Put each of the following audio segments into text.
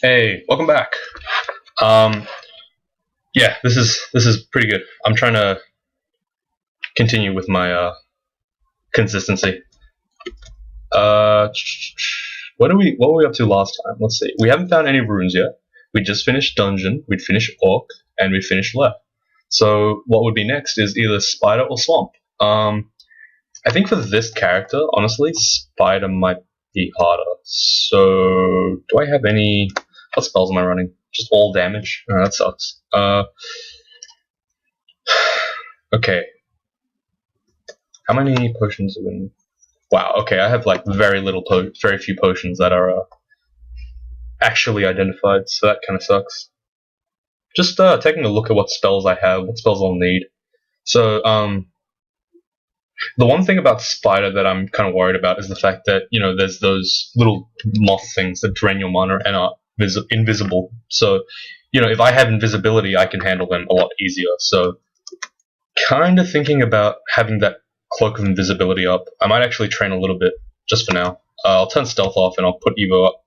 Hey, welcome back. Um, yeah, this is pretty good. I'm trying to continue with my consistency. What were we up to last time? Let's see. We haven't found any runes yet. We just finished dungeon. We'd finished orc, and we finished left. So what would be next is either spider or swamp. I think for this character, honestly, spider might be harder. So do I have any? What spells am I running? Just all damage. Oh, that sucks. Okay. How many potions are in? Wow. Okay, I have like very few potions that are actually identified. So that kind of sucks. Just taking a look at what spells I have, what spells I'll need. So the one thing about spider that I'm kind of worried about is the fact that there's those little moth things that drain your mana and are invisible. So if I have invisibility, I can handle them a lot easier. So kind of thinking about having that cloak of invisibility up. I might actually train a little bit just for now. I'll turn stealth off and I'll put Evo up.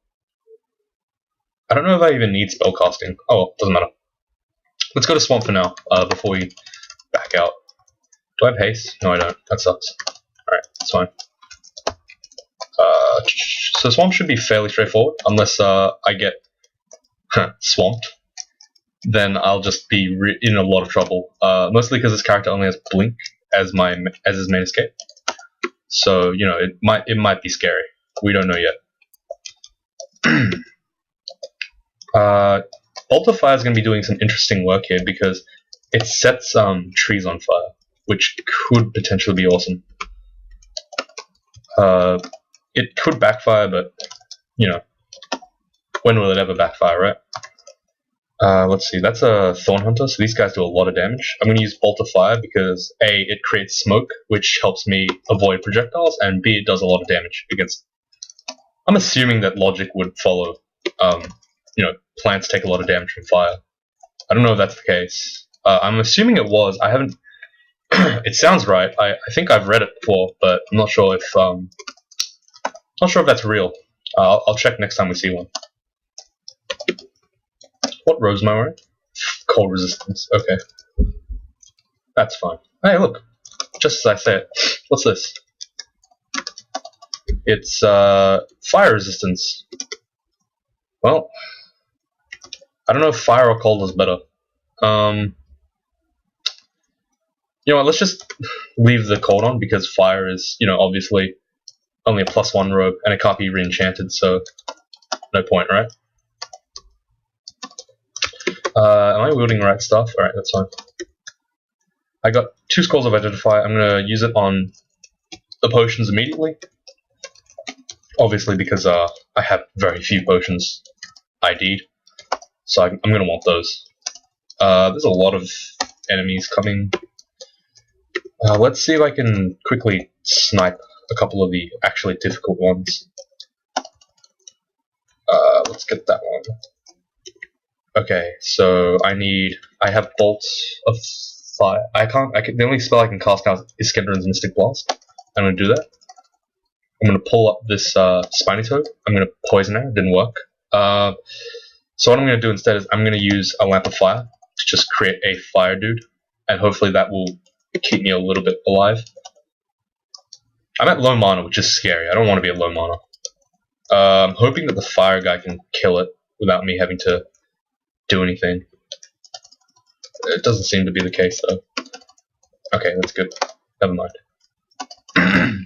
I don't know if I even need spellcasting. Oh well, doesn't matter. Let's go to swamp for now before we back out. Do I have haste? No, I don't. That sucks. Alright, that's fine. So swamp should be fairly straightforward, unless I get swamped. Then I'll just be in a lot of trouble. Mostly because this character only has blink as his main escape. So it might be scary. We don't know yet. Bolt of Fire is going to be doing some interesting work here because it sets trees on fire, which could potentially be awesome. It could backfire, but when will it ever backfire, right? Let's see, that's a Thorn Hunter, so these guys do a lot of damage. I'm going to use Bolt of Fire because A, it creates smoke, which helps me avoid projectiles, and B, it does a lot of damage against... I'm assuming that logic would follow, plants take a lot of damage from fire. I don't know if that's the case. I'm assuming it was. I haven't... It sounds right. I think I've read it before, but I'm not sure if that's real. I'll check next time we see one. What rose am I wearing? Cold resistance. Okay. That's fine. Hey, look. Just as I say it. What's this? It's fire resistance. Well, I don't know if fire or cold is better. You know what, let's just leave the cold on because fire is, obviously only a +1 robe and it can't be re-enchanted, so no point, right? Am I wielding the right stuff? Alright, that's fine. I got 2 scrolls of Identify. I'm going to use it on the potions immediately. Obviously because I have very few potions ID'd, so I'm going to want those. There's a lot of enemies coming. Let's see if I can quickly snipe a couple of the actually difficult ones. Let's get that one. Okay, so I have bolts of fire. The only spell I can cast now is Skendron's Mystic Blast. I'm going to do that. I'm going to pull up this Spiny Toad. I'm going to poison it. It didn't work. So what I'm going to do instead is I'm going to use a Lamp of Fire to just create a fire dude, and hopefully that will keep me a little bit alive. I'm at low mana, which is scary. I don't want to be at low mana. I'm hoping that the fire guy can kill it without me having to do anything. It doesn't seem to be the case, though. Okay, that's good. Never mind.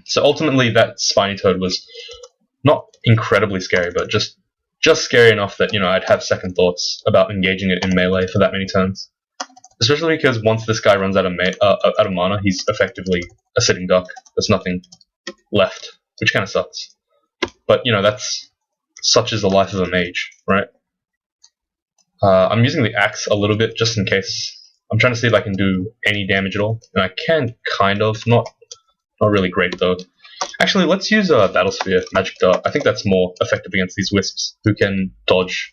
So ultimately, that Spiny Toad was not incredibly scary, but just scary enough that I'd have second thoughts about engaging it in melee for that many turns. Especially because once this guy runs out of mana, he's effectively a sitting duck. There's nothing left, which kind of sucks. But that's such is the life of a mage, right? I'm using the axe a little bit just in case. I'm trying to see if I can do any damage at all, and I can kind of. Not really great though. Actually, let's use a Battle Sphere, Magic Dart. I think that's more effective against these wisps who can dodge.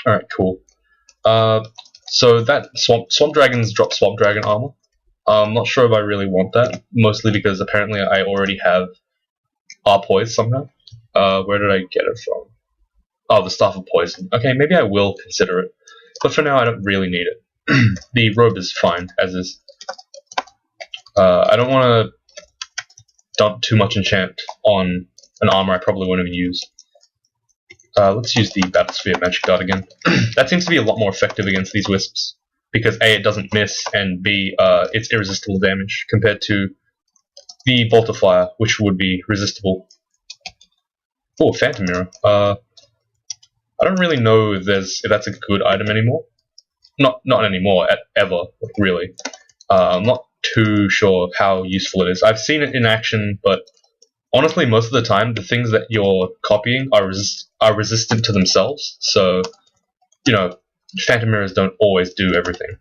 All right, cool. So that Swamp Dragons drop Swamp Dragon armor. I'm not sure if I really want that, mostly because apparently I already have Poise somehow. Where did I get it from? Oh, the Staff of Poison. Okay, maybe I will consider it. But for now, I don't really need it. The robe is fine, as is. I don't want to dump too much enchant on an armor I probably won't even use. Let's use the Battlesphere Magic Dart again. That seems to be a lot more effective against these wisps, because A, it doesn't miss, and B, it's irresistible damage, compared to the Bolt of Fire, which would be resistible. Oh, Phantom Mirror. I don't really know if that's a good item anymore. Not anymore, ever, really. I'm not too sure how useful it is. I've seen it in action, but honestly, most of the time, the things that you're copying are resistant to themselves. So, you know, Phantom Mirrors don't always do everything.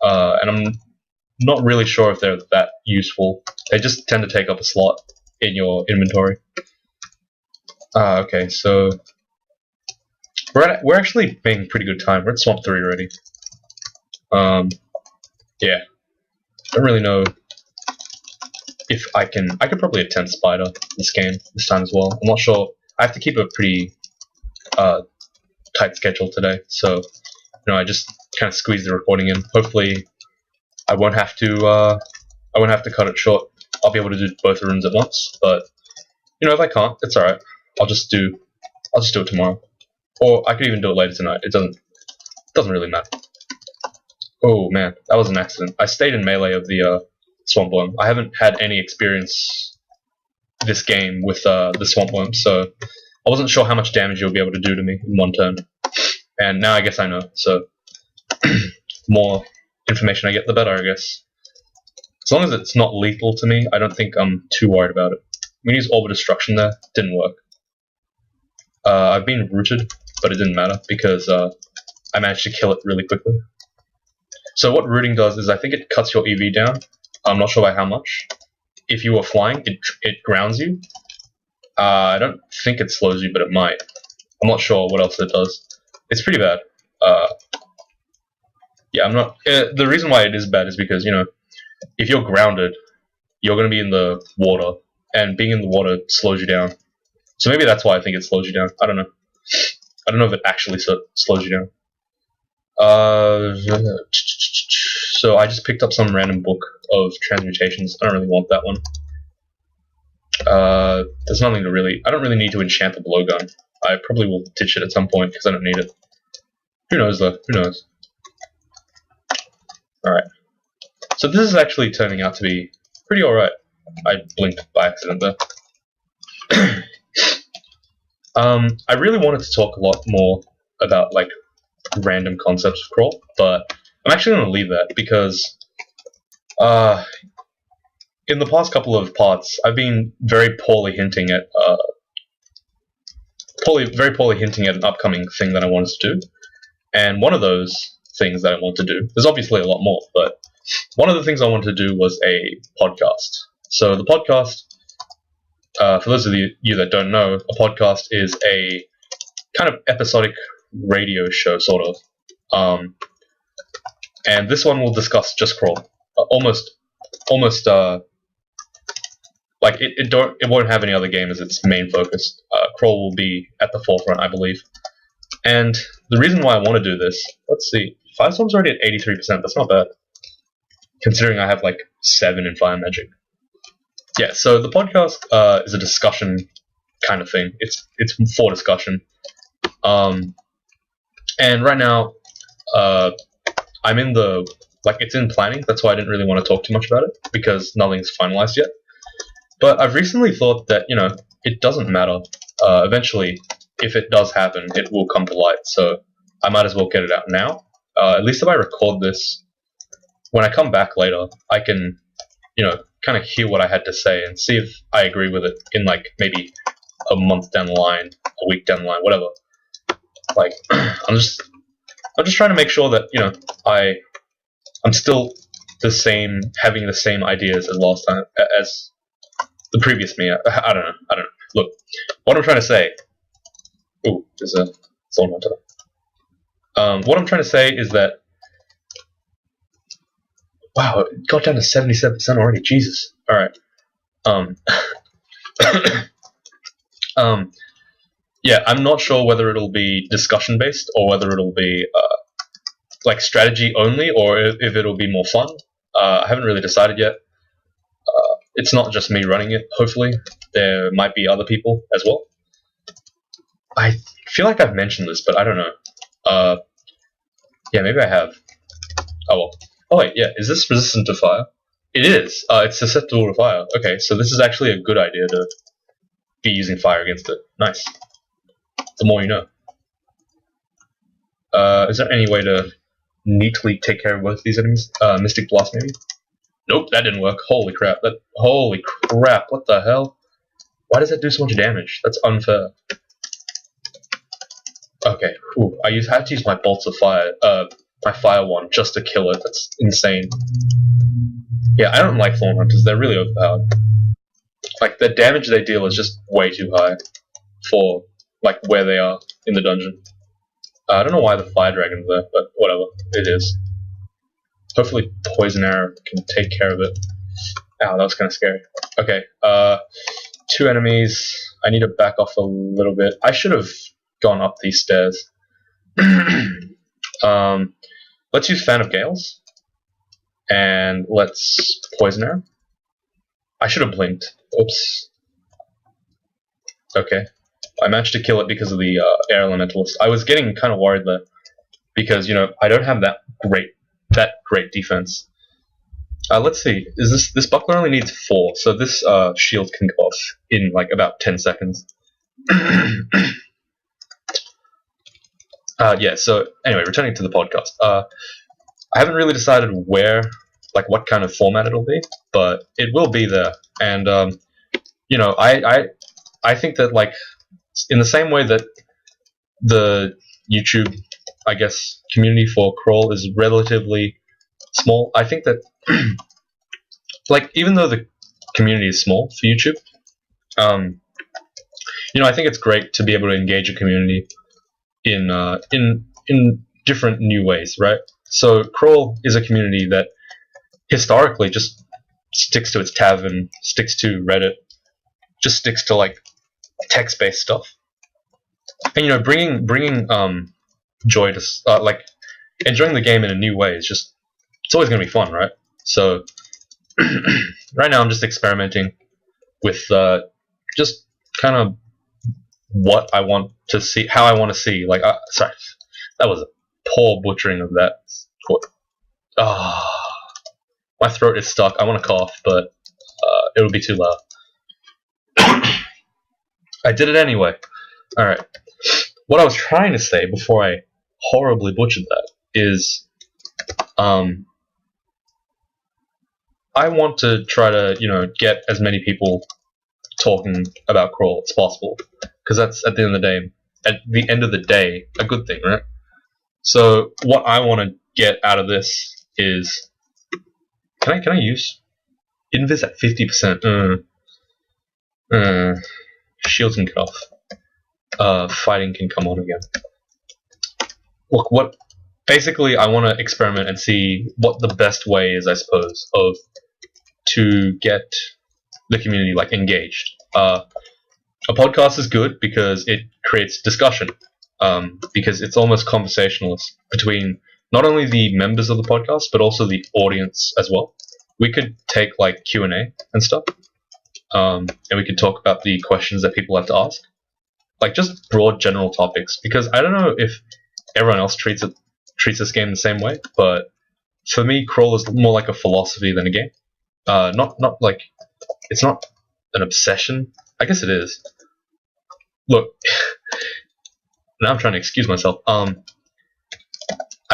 And I'm not really sure if they're that useful. They just tend to take up a slot in your inventory. Okay, so we're actually making pretty good time. We're at Swamp 3 already. Yeah. Don't really know if I could probably attempt Spider this time as well. I'm not sure. I have to keep a pretty tight schedule today, so I just kind of squeeze the recording in. Hopefully, I won't have to cut it short. I'll be able to do both the runes at once. But if I can't, it's alright. I'll just do it tomorrow, or I could even do it later tonight. It doesn't really matter. Oh man, that was an accident. I stayed in melee of the Swamp Worm. I haven't had any experience this game with the Swamp Worm, so I wasn't sure how much damage you'll be able to do to me in one turn. And now I guess I know, so more information I get, the better, I guess. As long as it's not lethal to me, I don't think I'm too worried about it. We used Orb of Destruction there, didn't work. I've been rooted, but it didn't matter because I managed to kill it really quickly. So what rooting does is I think it cuts your EV down. I'm not sure by how much. If you were flying, it grounds you. I don't think it slows you, but it might. I'm not sure what else it does. It's pretty bad. Yeah, I'm not. The reason why it is bad is because if you're grounded, you're going to be in the water, and being in the water slows you down. So maybe that's why I think it slows you down. I don't know. I don't know if it actually slows you down. So I just picked up some random book of transmutations. I don't really want that one. There's nothing to really. I don't really need to enchant the blowgun. I probably will ditch it at some point because I don't need it. Who knows though? Who knows? Alright. So this is actually turning out to be pretty alright. I blinked by accident there. I really wanted to talk a lot more about random concepts of crawl, but I'm actually going to leave that because in the past couple of parts, I've been very poorly hinting at an upcoming thing that I wanted to do, and one of those things that I want to do, there's obviously a lot more, but one of the things I wanted to do was a podcast. So the podcast, for those of you that don't know, a podcast is a kind of episodic radio show, sort of. And this one will discuss just crawl. Almost. It won't have any other game as its main focus. Crawl will be at the forefront, I believe. And the reason why I want to do this, let's see, Firestorm's already at 83%. That's not bad, considering I have 7 in Fire Magic. Yeah, so the podcast is a discussion kind of thing. It's for discussion. And right now, I'm in it's in planning. That's why I didn't really want to talk too much about it, because nothing's finalized yet. But I've recently thought that, it doesn't matter. Eventually, if it does happen, it will come to light. So I might as well get it out now. At least if I record this, when I come back later, I can, kind of hear what I had to say and see if I agree with it in maybe a month down the line, a week down the line, whatever. I'm just trying to make sure that I'm still having the same ideas as last time, as the previous me. I don't know. Look, what I'm trying to say. Ooh, there's a thorn hunter. What I'm trying to say is that. Wow, it got down to 77% already. Jesus. All right. yeah, I'm not sure whether it'll be discussion based or whether it'll be like strategy only, or if it'll be more fun. I haven't really decided yet. It's not just me running it. Hopefully, there might be other people as well. I feel like I've mentioned this, but I don't know. Yeah, maybe I have. Oh well. Oh wait, yeah. Is this resistant to fire? It is. It's susceptible to fire. Okay, so this is actually a good idea to be using fire against it. Nice. The more you know. Is there any way to neatly take care of both of these enemies? Mystic Blast, maybe? Nope, that didn't work. Holy crap. Holy crap, what the hell? Why does that do so much damage? That's unfair. Okay, whew. Had to use my bolts of fire, my fire wand just to kill it. That's insane. Yeah, I don't like Thorn Hunters. They're really overpowered. Like, the damage they deal is just way too high for, like, where they are in the dungeon. I don't know why the Fire Dragon's there, but whatever. It is. Hopefully Poison Arrow can take care of it. Ow, that was kind of scary. Okay, 2 enemies. I need to back off a little bit. I should have gone up these stairs. Let's use Fan of Gales. And let's Poison Arrow. I should have blinked. Oops. Okay. I managed to kill it because of the Air Elementalist. I was getting kind of worried there. Because, you know, I don't have that great defense. Let's see. This buckler only needs 4, so this shield can go off in like about 10 seconds. Yeah, so anyway, returning to the podcast. I haven't really decided what kind of format it'll be, but it will be there. And you know, I think that, like, in the same way that the YouTube, I guess, community for Crawl is relatively small, I think that like, even though the community is small for YouTube, you know, I think it's great to be able to engage a community in different new ways, right? So Crawl is a community that historically just sticks to its tavern, sticks to Reddit, just sticks to, like, text-based stuff. And, you know, bringing joy to like, enjoying the game in a new way is just, it's always going to be fun, right? So right now I'm just experimenting with just kind of what I want to see, how I want to see. Like, sorry, that was a poor butchering of that. My throat is stuck. I want to cough, but it would be too loud. I did it anyway. Alright. What I was trying to say before I horribly butchered that is, I want to try to, you know, get as many people talking about Crawl as possible, because that's, at the end of the day, a good thing, right? So what I want to get out of this is, can I use Invis at 50%? Shields can cut off. Fighting can come on again. Look, basically I want to experiment and see what the best way is, I suppose, to get the community, like, engaged. A podcast is good because it creates discussion, because it's almost conversationalist between not only the members of the podcast but also the audience as well. We could take, like, Q&A and stuff, and we could talk about the questions that people have to ask, like, just broad general topics, because I don't know if everyone else treats this game the same way, but for me, Crawl is more like a philosophy than a game. Not like, it's not an obsession. I guess it is. Look, now I'm trying to excuse myself. I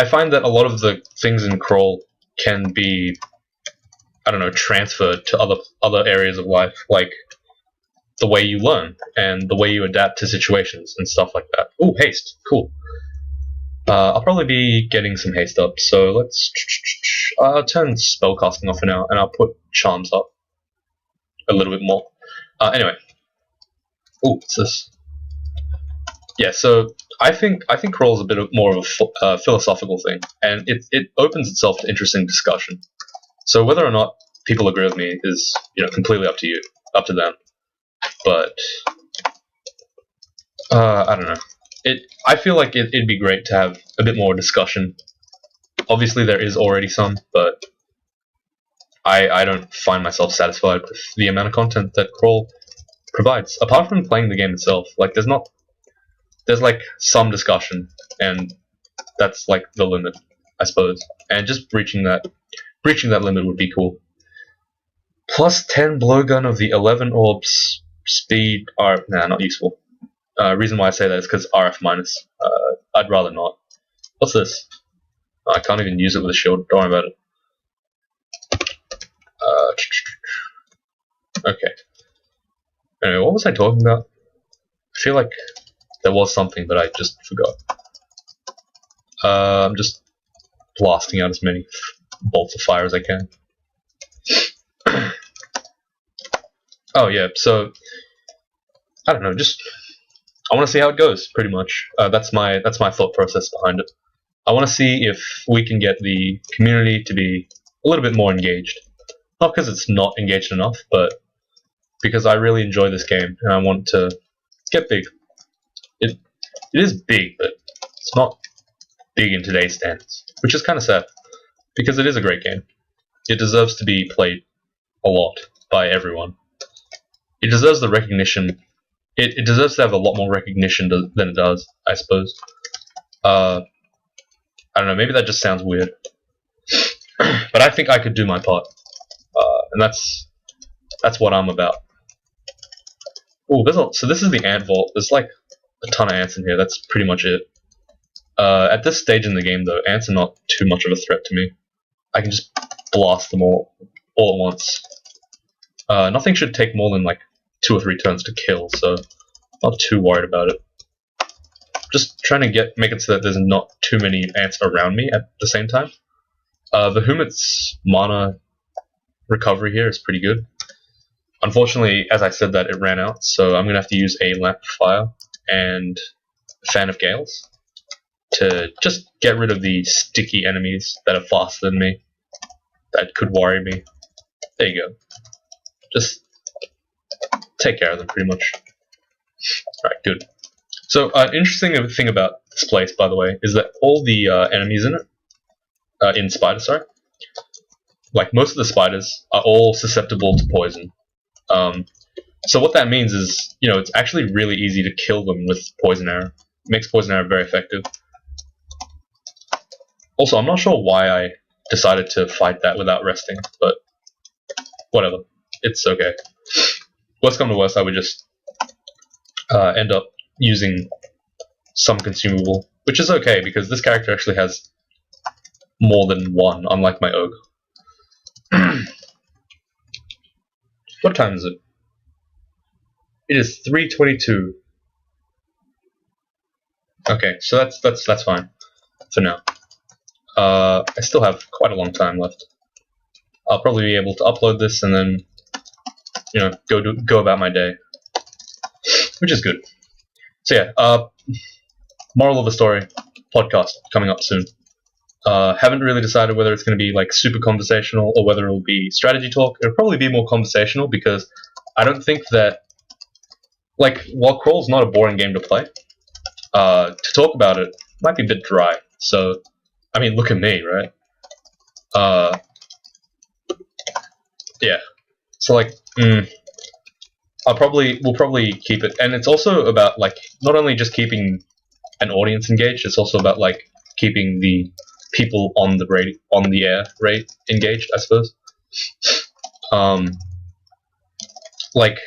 find that a lot of the things in Crawl can be, I don't know, transferred to other areas of life, like the way you learn and the way you adapt to situations and stuff like that. Ooh, haste, cool. I'll probably be getting some haste up, so let's turn spellcasting off for now, and I'll put charms up a little bit more. Anyway, ooh, what's this? Yeah, so I think Crawl is a bit more of a philosophical thing, and it opens itself to interesting discussion. So whether or not people agree with me is, you know, completely up to them. But I don't know. I feel like it'd be great to have a bit more discussion. Obviously, there is already some, but I don't find myself satisfied with the amount of content that Crawl provides. Apart from playing the game itself, like there's like some discussion, and that's like the limit, I suppose. And just breaching that limit would be cool. Plus 10 blowgun of the 11 orbs speed are not useful. Reason why I say that is because RF minus. I'd rather not. What's this? I can't even use it with a shield. Don't worry about it. Okay. Anyway, what was I talking about? I feel like there was something, but I just forgot. I'm just blasting out as many bolts of fire as I can. Oh yeah, so I don't know. I want to see how it goes. Pretty much. That's my thought process behind it. I want to see if we can get the community to be a little bit more engaged. Not because it's not engaged enough, but because I really enjoy this game and I want to get big. It is big, but it's not big in today's standards, which is kind of sad because it is a great game. It deserves to be played a lot by everyone. It deserves the recognition. It deserves to have a lot more recognition than it does, I suppose. I don't know, maybe that just sounds weird. But I think I could do my part. And that's what I'm about. Oh, so this is the ant vault. There's like a ton of ants in here. That's pretty much it. At this stage in the game, though, ants are not too much of a threat to me. I can just blast them all at once. Nothing should take more than like 2 or 3 turns to kill, so not too worried about it. Just trying to make it so that there's not too many ants around me at the same time. The Humit's mana recovery here is pretty good. Unfortunately, as I said that, it ran out, so I'm going to have to use a Lamp of Fire and Fan of Gales to just get rid of the sticky enemies that are faster than me, that could worry me. There you go. Just take care of them, pretty much. Alright, good. So, an interesting thing about this place, by the way, is that all the enemies in it, in Spider, sorry, like most of the spiders are all susceptible to poison. So what that means is, it's actually really easy to kill them with Poison Arrow. It makes Poison Arrow very effective. Also, I'm not sure why I decided to fight that without resting, but whatever. It's okay. Worst come to worst, I would just end up using some consumable, which is okay because this character actually has more than one, unlike my Ogre. What time is it? It is 3:22. Okay, so that's fine for now. I still have quite a long time left. I'll probably be able to upload this and then, go about my day, which is good. So yeah, moral of the story, podcast coming up soon. Haven't really decided whether it's going to be like super conversational or whether it'll be strategy talk. It'll probably be more conversational because I don't think that, like, while Crawl's not a boring game to play, to talk about it might be a bit dry. So, I mean, look at me, right? Yeah. So like, we'll probably keep it, and it's also about like not only just keeping an audience engaged, it's also about like keeping the people on the air rate engaged, I suppose. Like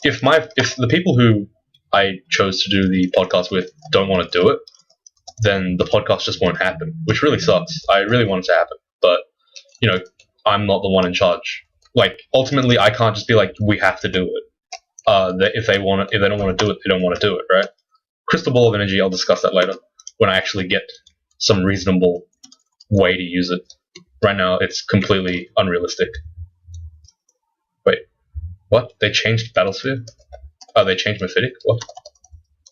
if the people who I chose to do the podcast with don't want to do it, then the podcast just won't happen, which really sucks. I really want it to happen, but I'm not the one in charge. Like ultimately, I can't just be like, we have to do it. If they don't want to do it, they don't want to do it, right? Crystal Ball of Energy, I'll discuss that later when I actually get some reasonable way to use it. Right now, it's completely unrealistic. Wait, what? They changed Battlesphere? Oh, they changed Mephitic? What?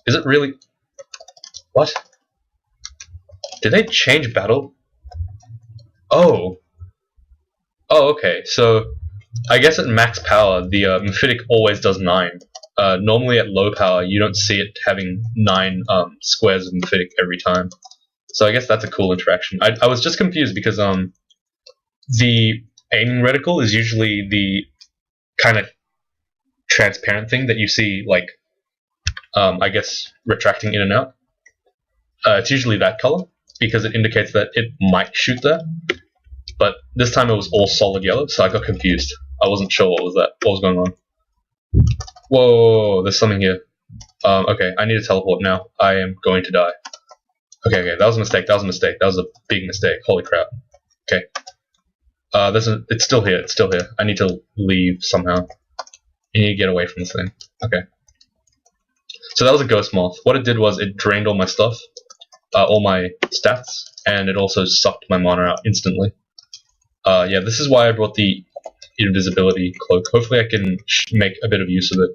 Is it really? What? Did they change Battle? Oh. Oh, okay. So, I guess at max power, the Mephitic always does 9. Normally at low power, you don't see it having 9 squares of Mythic every time. So I guess that's a cool interaction. I was just confused because the aiming reticle is usually the kind of transparent thing that you see, like, I guess, retracting in and out. It's usually that color because it indicates that it might shoot there. But this time it was all solid yellow, so I got confused. I wasn't sure what was going on. Whoa, there's something here. Okay, I need to teleport now. I am going to die. Okay, that was a mistake. That was a big mistake. Holy crap. Okay. It's still here. I need to leave somehow. You need to get away from this thing. Okay. So that was a ghost moth. What it did was it drained all my stuff, all my stats, and it also sucked my mana out instantly. Yeah, this is why I brought the invisibility cloak. Hopefully I can make a bit of use of it.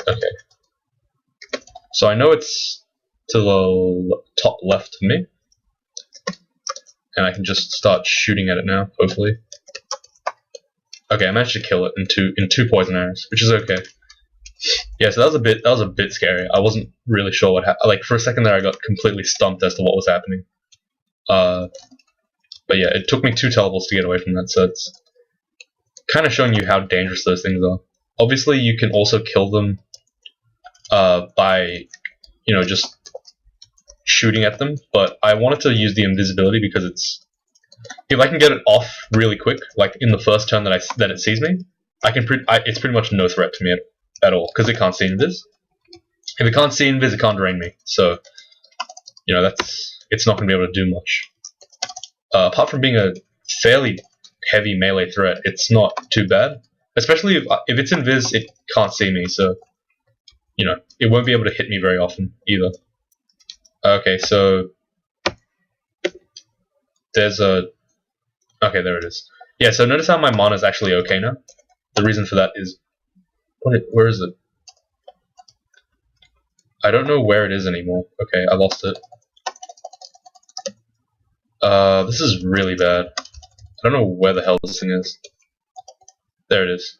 Okay. So I know it's to the top left of me. And I can just start shooting at it now, hopefully. Okay, I managed to kill it in two poison arrows, which is okay. Yeah, so that was a bit scary. I wasn't really sure what happened. Like, for a second there I got completely stumped as to what was happening. But yeah, it took me 2 teleports to get away from that, so it's kind of showing you how dangerous those things are. Obviously, you can also kill them by, just shooting at them, but I wanted to use the invisibility because if I can get it off really quick, like in the first turn that it sees me, it's pretty much no threat to me at all because it can't see invis. If it can't see invis, it can't drain me. So, it's not going to be able to do much. Apart from being a fairly heavy melee threat, it's not too bad. Especially if it's invis, it can't see me, so it won't be able to hit me very often either. Okay, so there's okay, there it is. Yeah, so notice how my mana is actually okay now. The reason for that is where is it? I don't know where it is anymore. Okay, I lost it. This is really bad. I don't know where the hell this thing is. There it is.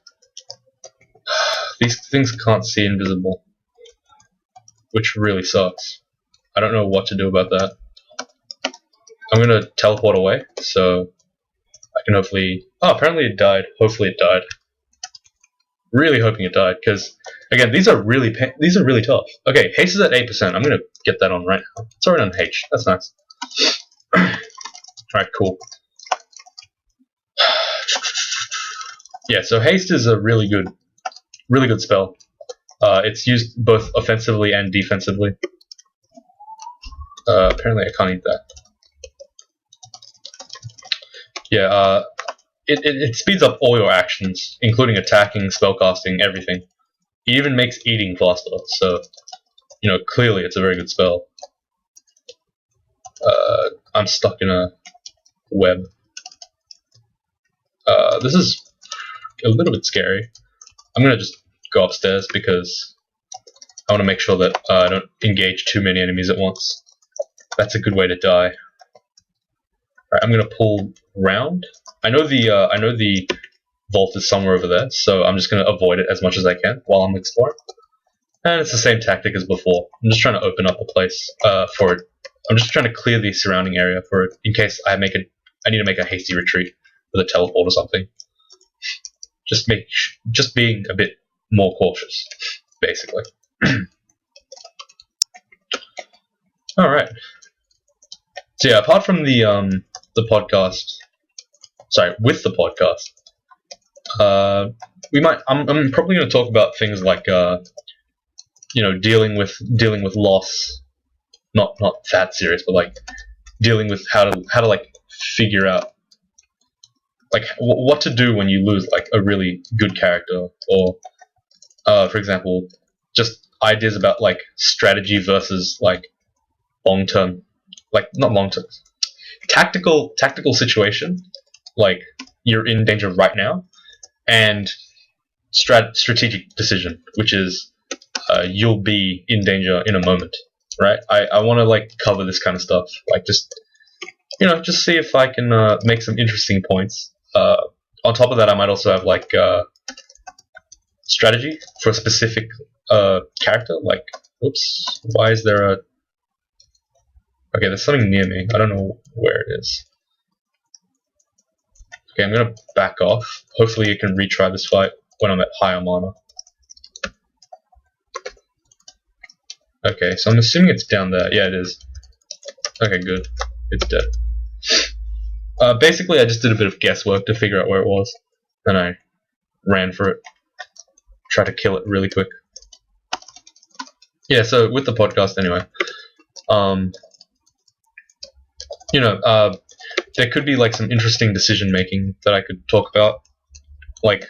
These things can't see invisible, which really sucks. I don't know what to do about that. I'm gonna teleport away, so I can hopefully... Oh, apparently it died. Hopefully it died. Really hoping it died, because, again, these are really tough. Okay, haste is at 8%. I'm gonna get that on right now. It's already on H. That's nice. Alright, cool. Yeah, so haste is a really good spell. It's used both offensively and defensively. Apparently I can't eat that. Yeah, it speeds up all your actions, including attacking, spellcasting, everything. It even makes eating faster, so, clearly it's a very good spell. I'm stuck in a web. This is a little bit scary. I'm gonna just go upstairs because I want to make sure that I don't engage too many enemies at once. That's a good way to die. Alright, I'm gonna pull round. I know the vault is somewhere over there, so I'm just gonna avoid it as much as I can while I'm exploring. And it's the same tactic as before. I'm just trying to open up a place for it. I'm just trying to clear the surrounding area for it in case I need to make a hasty retreat with a teleport or something. Just being a bit more cautious, basically. All right. So yeah, apart from the podcast, with the podcast, I'm probably going to talk about things like dealing with loss, not that serious, but like dealing with how to like figure out like what to do when you lose like a really good character, or for example, just ideas about like strategy versus like long-term, like not long-term, tactical situation, like you're in danger right now, and strategic decision, which is you'll be in danger in a moment, right? I want to like cover this kind of stuff, like just see if I can make some interesting points. On top of that, I might also have like strategy for a specific character. Like, whoops, why is there a... Okay, there's something near me. I don't know where it is. Okay, I'm gonna back off. Hopefully I can retry this fight when I'm at higher mana. Okay, so I'm assuming it's down there. Yeah, it is. Okay, good. It's dead. Basically, I just did a bit of guesswork to figure out where it was. And I ran for it. Tried to kill it really quick. Yeah, so with the podcast anyway. You know, there could be like some interesting decision making that I could talk about. Like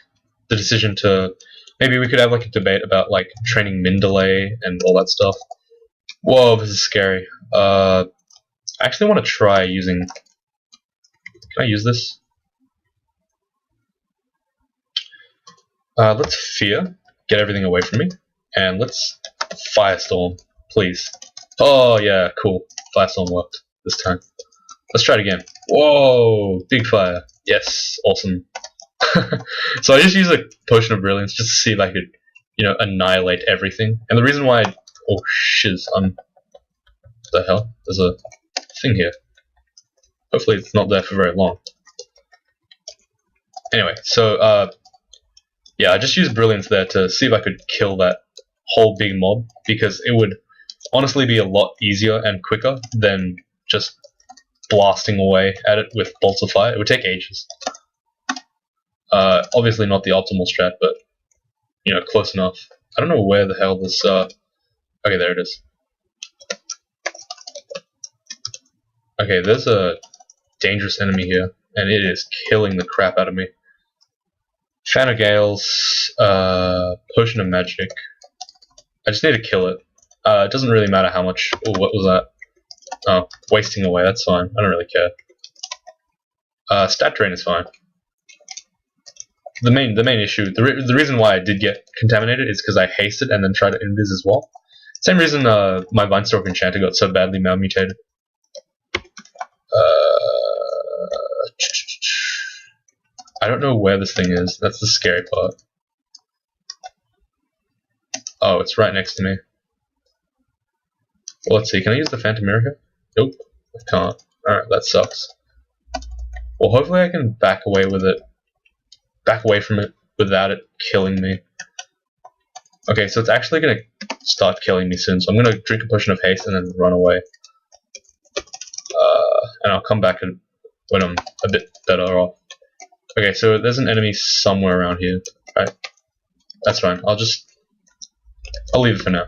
the decision to... Maybe we could have like a debate about like training min delay and all that stuff. Whoa, this is scary. I actually want to try using... Can I use this? Let's fear, get everything away from me, and let's firestorm, please. Oh yeah, cool. Firestorm worked this time. Let's try it again. Whoa, big fire. Yes, awesome. So I just use a potion of brilliance just to see if I could, you know, annihilate everything. And the reason why oh shiz, what the hell? There's a thing here. Hopefully it's not there for very long. Anyway, so yeah, I just used brilliance there to see if I could kill that whole big mob, because it would honestly be a lot easier and quicker than just blasting away at it with bolts of fire. It would take ages. Obviously not the optimal strat, but you know, close enough. I don't know where the hell this okay, there it is. Okay, there's a dangerous enemy here, and it is killing the crap out of me. Fan of Gales, Potion of Magic. I just need to kill it. It doesn't really matter how much. Oh, what was that? Oh, wasting away, that's fine. I don't really care. Stat drain is fine. The main issue, the reason why I did get contaminated is because I hasted and then tried to invis as well. Same reason my Vinestalk Enchanter got so badly malmutated. I don't know where this thing is. That's the scary part. Oh, it's right next to me. Well, let's see. Can I use the Phantom Mirror here? Nope, I can't. Alright, that sucks. Well, hopefully I can back away with it. Back away from it without it killing me. Okay, so it's actually going to start killing me soon, so I'm going to drink a potion of haste and then run away. And I'll come back when I'm a bit better off. Okay, so there's an enemy somewhere around here. Right? That's fine. I'll leave it for now.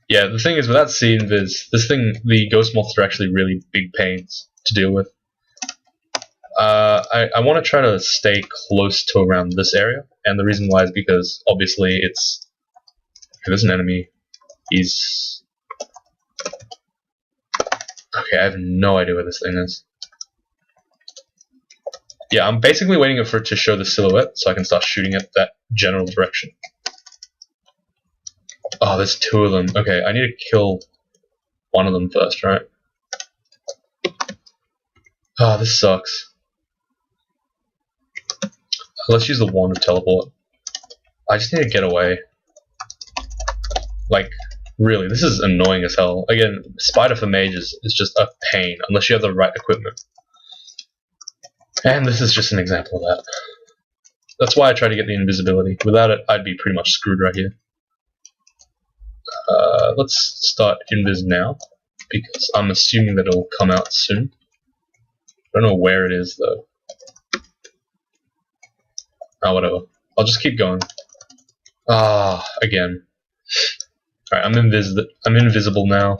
Yeah, the thing is, without C invis, the ghost moths are actually really big pains to deal with. I want to try to stay close to around this area, and the reason why is because obviously it's... Okay, there's an enemy. He's... Okay, I have no idea where this thing is. Yeah, I'm basically waiting for it to show the silhouette so I can start shooting at that general direction. Oh, there's two of them. Okay, I need to kill one of them first, right? Oh, this sucks. Let's use the wand of teleport. I just need to get away. Like, really, this is annoying as hell. Again, Spider for mages is just a pain unless you have the right equipment. And this is just an example of that. That's why I try to get the invisibility. Without it, I'd be pretty much screwed right here. Let's start invis now, because I'm assuming that it'll come out soon. I don't know where it is though. Oh, whatever. I'll just keep going. Again. Alright, I'm invisible now.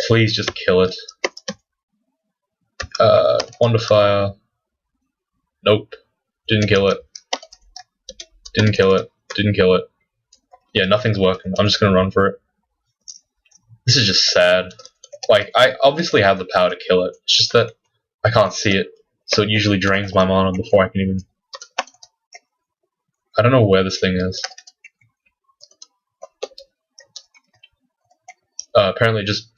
Please just kill it. Wand of Fire. Nope. Didn't kill it. Didn't kill it. Didn't kill it. Yeah, nothing's working. I'm just gonna run for it. This is just sad. Like, I obviously have the power to kill it. It's just that I can't see it, so it usually drains my mana before I can even... I don't know where this thing is. Apparently it just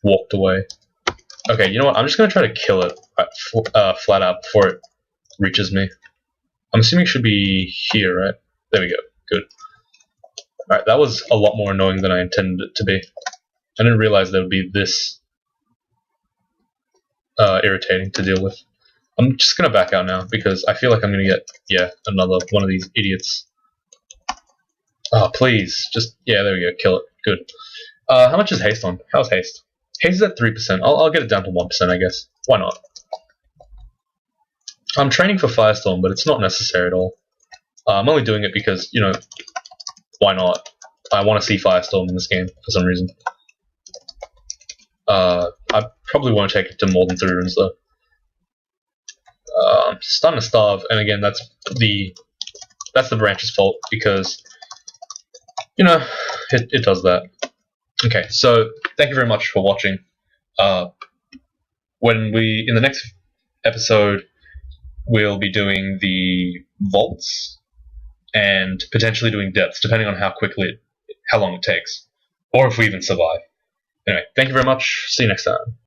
walked away. Okay, you know what? I'm just gonna try to kill it flat out before it reaches me. I'm assuming it should be here, right? There we go. Good. Alright, that was a lot more annoying than I intended it to be. I didn't realize that it would be this irritating to deal with. I'm just gonna back out now because I feel like I'm gonna get, yeah, another one of these idiots. Oh, please. Just, yeah, there we go. Kill it. Good. How much is haste on? How's haste? Haste is at 3%. I'll get it down to 1%, I guess. Why not? I'm training for Firestorm, but it's not necessary at all. I'm only doing it because, you know, why not? I want to see Firestorm in this game for some reason. I probably won't take it to more than 3 runes, though. I'm starting to starve, and again, that's the branch's fault, because, you know, it does that. Okay, so thank you very much for watching. In the next episode, we'll be doing the vaults and potentially doing depths, depending on how long it takes, or if we even survive. Anyway, thank you very much. See you next time.